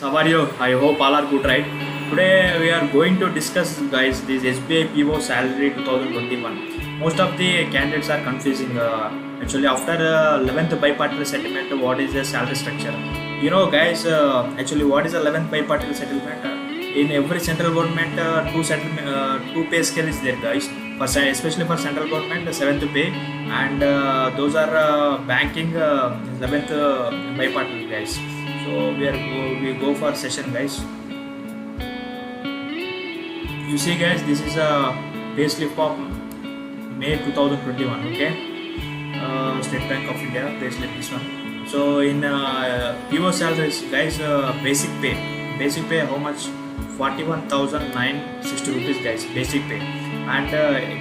How are you? I hope all are good, right? Today we are going to discuss, guys, this SBI PO salary 2021. Most of the candidates are confusing. Actually, after 11th bipartisan settlement, what is the salary structure? Guys. Actually, what is 11th bipartisan settlement? In every central government, two pay scale is there, guys. Especially for central government, the seventh pay, and those are banking 11th bipartisan, guys. So we go for session, guys. You see, guys, this is a payslip of May 2021. Okay, State Bank of India payslip, this one. So in PO salaries, guys, basic pay how much? 41,960 rupees, guys, basic pay, and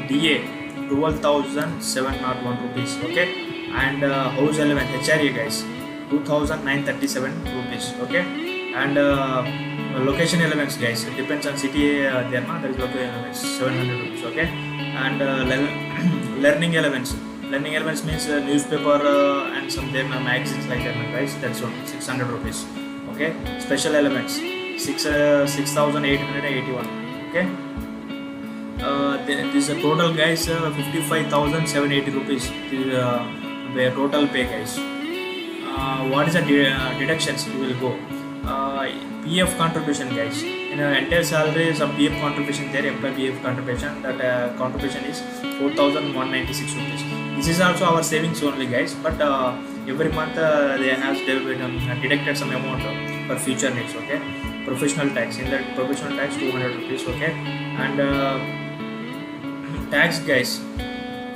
DA 12,701 rupees. Okay, and house element HRA, guys, 2,937 rupees. Okay, and location elements, guys, it depends on city. There is location elements 700 rupees. Okay, and learning elements. Learning elements means newspaper and some there magazines like that, guys. That's one 600 rupees. Okay, special elements 6,881. Okay, this is a total, guys, 55,780 rupees. This is the total pay, guys. What is the deductions? We will go. PF contribution, guys. In entire salary, some PF contribution there, employee PF contribution. That contribution is 4,196 rupees. This is also our savings only, guys. But every month they have deducted some amount for future needs. Okay. Professional tax, in that professional tax 200 rupees. Okay, and tax, guys,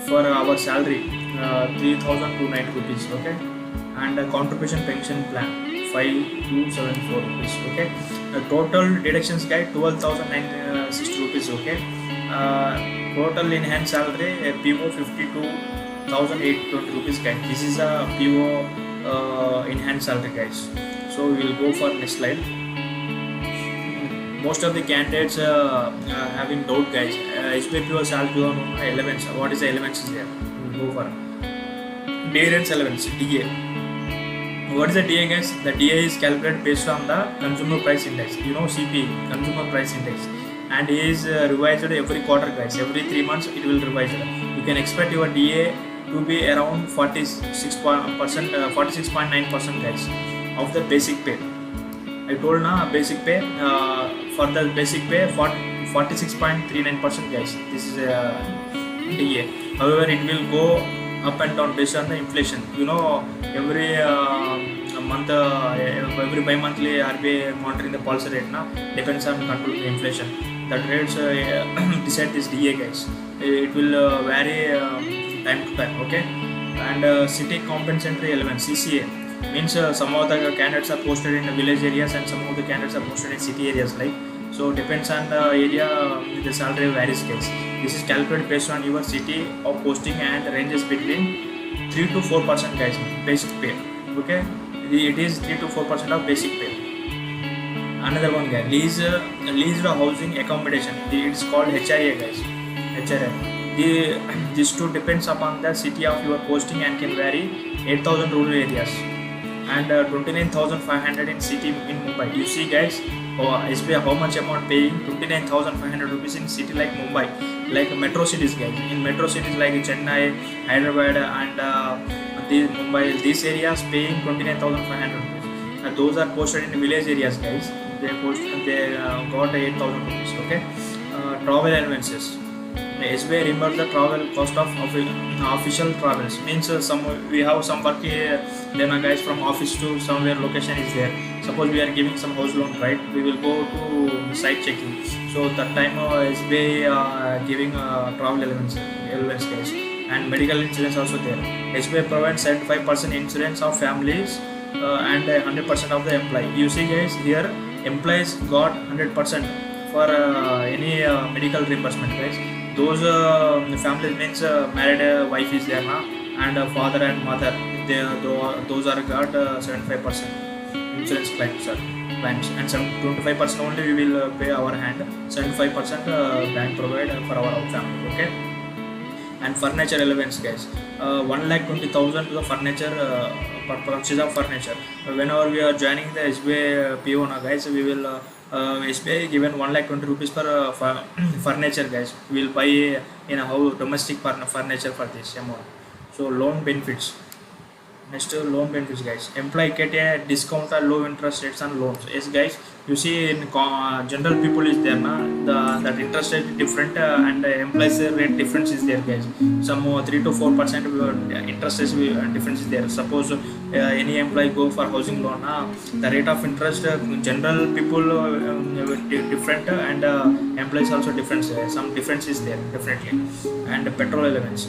for our salary 3,290 rupees. Okay, and contribution pension plan 5,274 rupees. Okay, total deductions, guys, 12,960 rupees. Okay, total enhanced salary PO 52,820 rupees, guys. This is a PO enhanced salary, guys. So we will go for next slide. Most of the candidates having doubt, guys. SBI PO salary on elements. What is the elements is there? We will go for DA elements, DA. What is the DA, guys? The DA is calculated based on the consumer price index. CPI, consumer price index, and it is revised every quarter, guys. Every 3 months it will revise. You can expect your DA to be around 46.9%, guys, of the basic pay. I told na basic pay, for the basic pay 46.39%, guys. This is DA. However, it will go up and down based on the inflation. Every month, every bi-monthly RBI monitoring the policy rate na depends on controlling the inflation. That rates decide this DA, guys. It will vary time to time. Okay, and city compensatory element, CCA, means some of the candidates are posted in the village areas and some of the candidates are posted in city areas, like. So depends on the area, the salary varies, guys. This is calculated based on your city of posting and ranges between 3 to 4%, guys, basic pay. Okay, it is 3 to 4% of basic pay. Another one, guys, leased housing accommodation. It's called HRA, guys. HRA. This too depends upon the city of your posting and can vary 8,000 rural areas and 29,500 in city in Mumbai. You see, guys, SBI how much amount paying? 29,500 rupees in city like Mumbai, like metro cities, guys. In metro cities like Chennai, Hyderabad, and Mumbai, these areas paying 29,500 rupees. Those are posted in village areas, guys. They got 8,000 rupees. Okay, travel allowances. SBI reimburse the travel cost of official travels. Means we have some work here, then guys, from office to somewhere location is there. Suppose we are giving some house loan, right? We will go to site checking. So that time SBI giving travel elements, guys, and medical insurance also there. SBI provides 75% insurance of families and 100% of the employee. You see, guys, here employees got 100% for any medical reimbursement, guys. Those families means married wife is there now, and father and mother, those are got 75% insurance claims, and some 25% only we will pay our hand, 75% bank provide for our family. Okay, and furniture allowance, guys, 1,20,000 to the furniture purchase of furniture. Whenever we are joining the SBI PO now guys, we will SBI given 1,20,000 rupees per furniture guys. We will buy in a whole domestic furniture for this amount. So loan benefits. Next, loan benefits guys. Employee get a discount or low interest rates on loans. Yes guys, you see in general people is there na, that interest rate is different and employees rate difference is there guys. Some 3 to 4% interest rate difference is there. Suppose any employee go for housing loan, the rate of interest general people different and employees also different. Some difference is there definitely. And petrol elements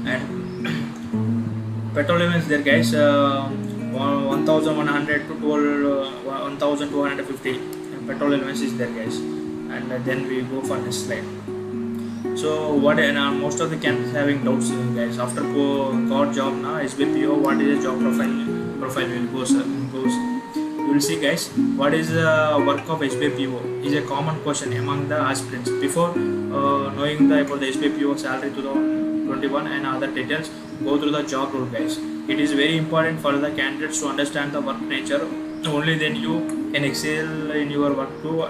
and petrol elements there guys, 1100 to 1250 petrol elements is there guys. And then we go for next slide. So what most of the candidates having doubts guys, after got job now SBPO, what is the job profile will goes you will see guys. What is the work of SBPO is a common question among the aspirants. Before knowing about the SBPO salary 2021 and other details, go through the job role guys. It is very important for the candidates to understand the work nature. Only then you can excel in your work to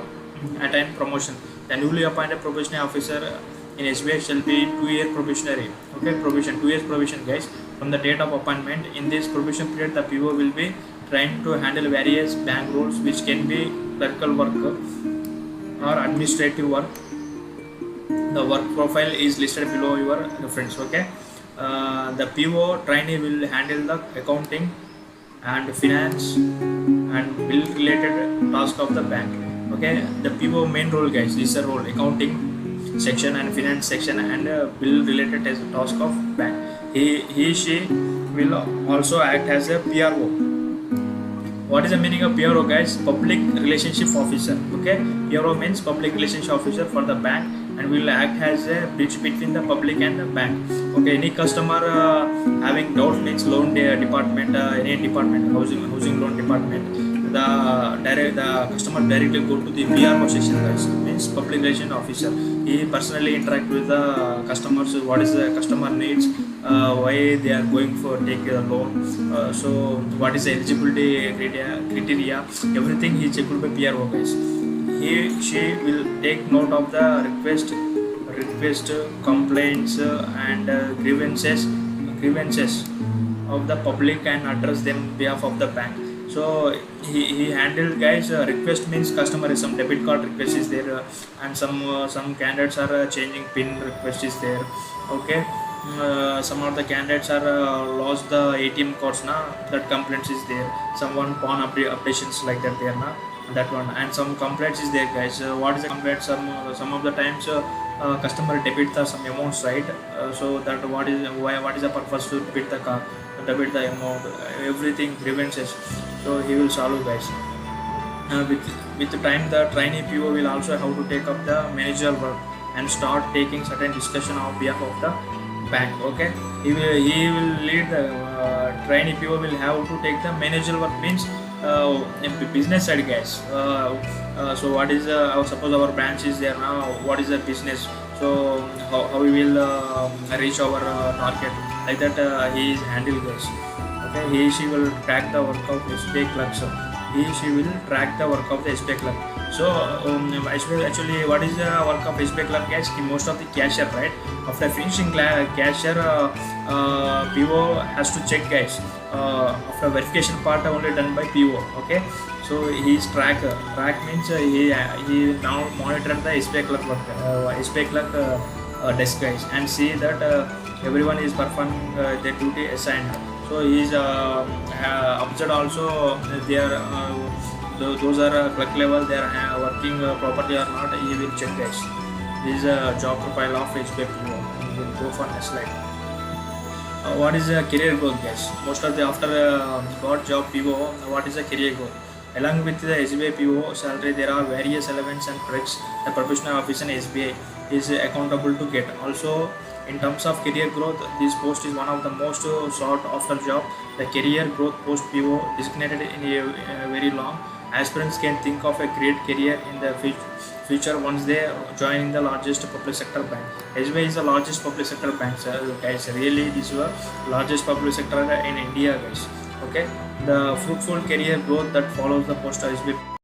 attain promotion. The newly appointed probationary officer in SBI shall be 2-year probationary. Okay, probation, 2 years probation guys. From the date of appointment, in this probation period, the PO will be trained to handle various bank roles, which can be clerical work or administrative work. The work profile is listed below your reference. Okay, the PO trainee will handle the accounting and finance and bill related task of the bank. Okay, the PO main role guys, this is a role accounting section and finance section and bill related task of bank. She will also act as a PRO. What is the meaning of PRO guys? Public relationship officer. Okay, PRO means public relationship officer for the bank and will act as a bridge between the public and the bank. Okay, any customer having doubt means loan department, any department, housing loan department, the customer directly go to the PRO section guys, means public relation officer. He personally interact with the customers, what is the customer needs, why they are going for take a loan, so what is the eligibility criteria, everything he checked by PRO guys. She will take note of the request, complaints and grievances of the public and address them on behalf of the bank. So he handled guys, request means customer is some debit card request is there, and some candidates are changing pin request is there. Okay, some of the candidates are lost the ATM cards now, that complaints is there. Someone pawn updations like that there now, that one, and some complaints is there guys. What is the complaint? Some of the times customer debit some amounts, right? So that what is the purpose to debit the amount, everything grievances. So he will solve guys. With the time, the trainee PO will also have to take up the managerial work and start taking certain discussion on behalf of the bank. Okay, he will lead the trainee PO will have to take the managerial work, means business side guys. So what is suppose our branch is there now, what is the business, so how we will reach our target, like that he is handled guys. Okay, she will track the work of SBI clerk. So she will track the work of the SBI clerk. So actually what is the work of SBI clerk guys? Most of the cashier, right? After finishing cashier, PO has to check guys. After verification part only done by PO. Okay, so he is track means he now monitor the SBI clerk work, SBI clerk desk guys, and see that everyone is performing their duty assigned. So he is observed also they are those are clerk level, they are working properly or not. He will check guys. This is a job profile of SBI PO. We will go for next slide. What is a career goal guys? Most of the after got job PO, what is a career goal? Along with the SBI PO salary, there are various elements and perks the professional officer in SBI is accountable to get. Also, in terms of career growth, this post is one of the most sought after job. The career growth post PO designated in a very long. Aspirants can think of a great career in the future once they join the largest public sector bank. SBI is the largest public sector bank, guys. Really, this is the largest public sector in India, guys. Okay, the fruitful career growth that follows the post SBI